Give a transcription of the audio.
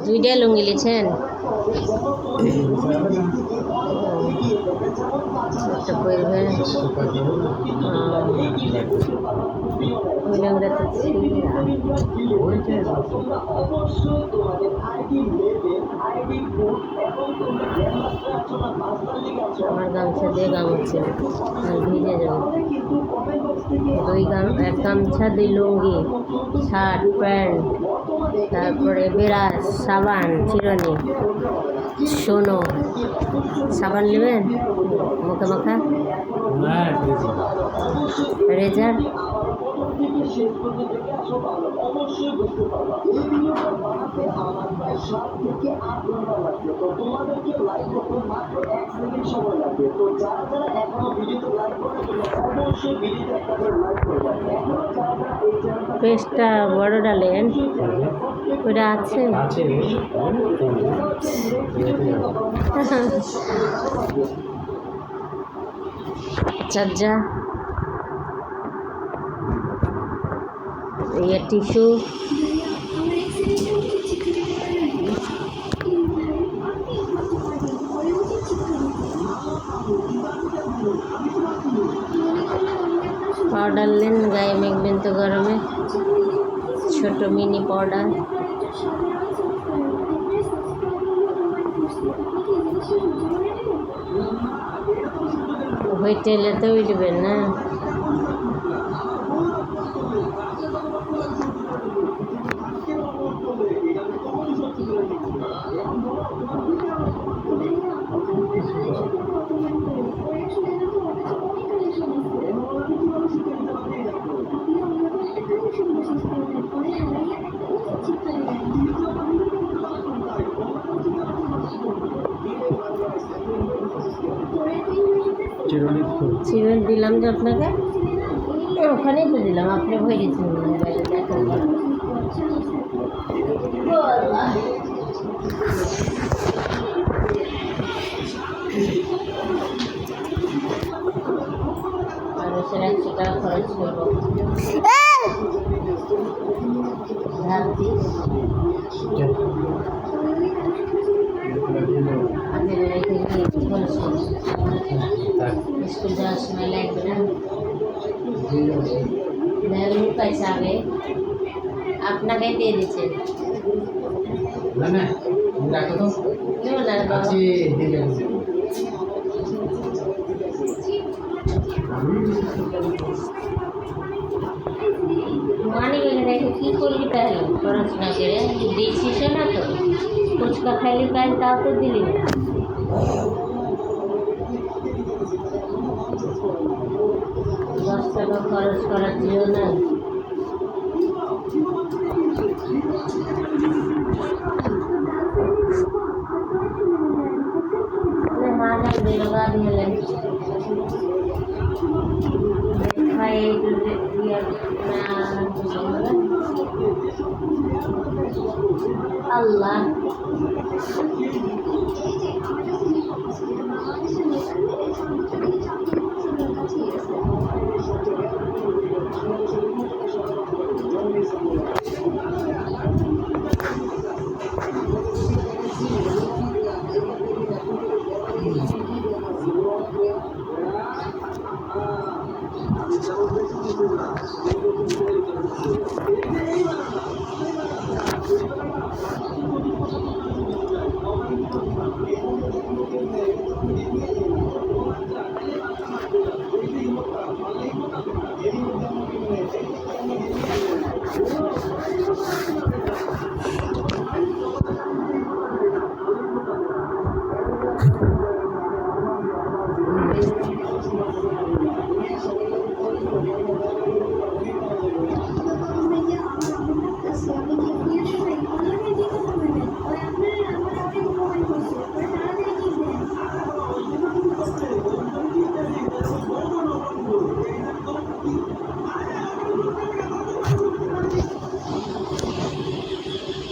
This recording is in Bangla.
দুইটা লুঙ্গি লিছেন? একটা পরবে ওই লুঙ্গিটা তো ছিঁড়া। আমার গামছা দিয়ে গামুচ্ছে আর ভিজে যাবে। এক গামছা, দুই লুঙ্গি, শার্ট, প্যান্ট, তারপরে বিরাজ, সাবান, চিরুনি। শোনো, সাবান নেবেন মুখে মাখা? রেজার পেস্টটা বড় ডালেন, ওটা আছে? চার্জা, ये टिश्यू, पाउडर लेन गाয়ে মেখবেন তো গরমে, ছোট মিনি পাউডার। হোটেলে তো উঠবেন না? চিরুনি দিলাম যে আপনাকে, ওখানেই তো দিলাম, আপনি ভরে দিয়েছেন মোবাইলে। দেখেন মানুষের 100 টাকা খরচ করবো। स्कूल जाओ समय লাগবে না, পয়সা আগে আপনাকে দিয়ে দিচ্ছে না রাখো তো আছে দিয়ে मानी गए रहे कि कोई पहले पढ़ाशोना करे डिसीजन ना तो कुछ का खाली काल ताव तो दिली 10 টাকা খরচ করার জন্য না। माना लगा दिए अल्लाह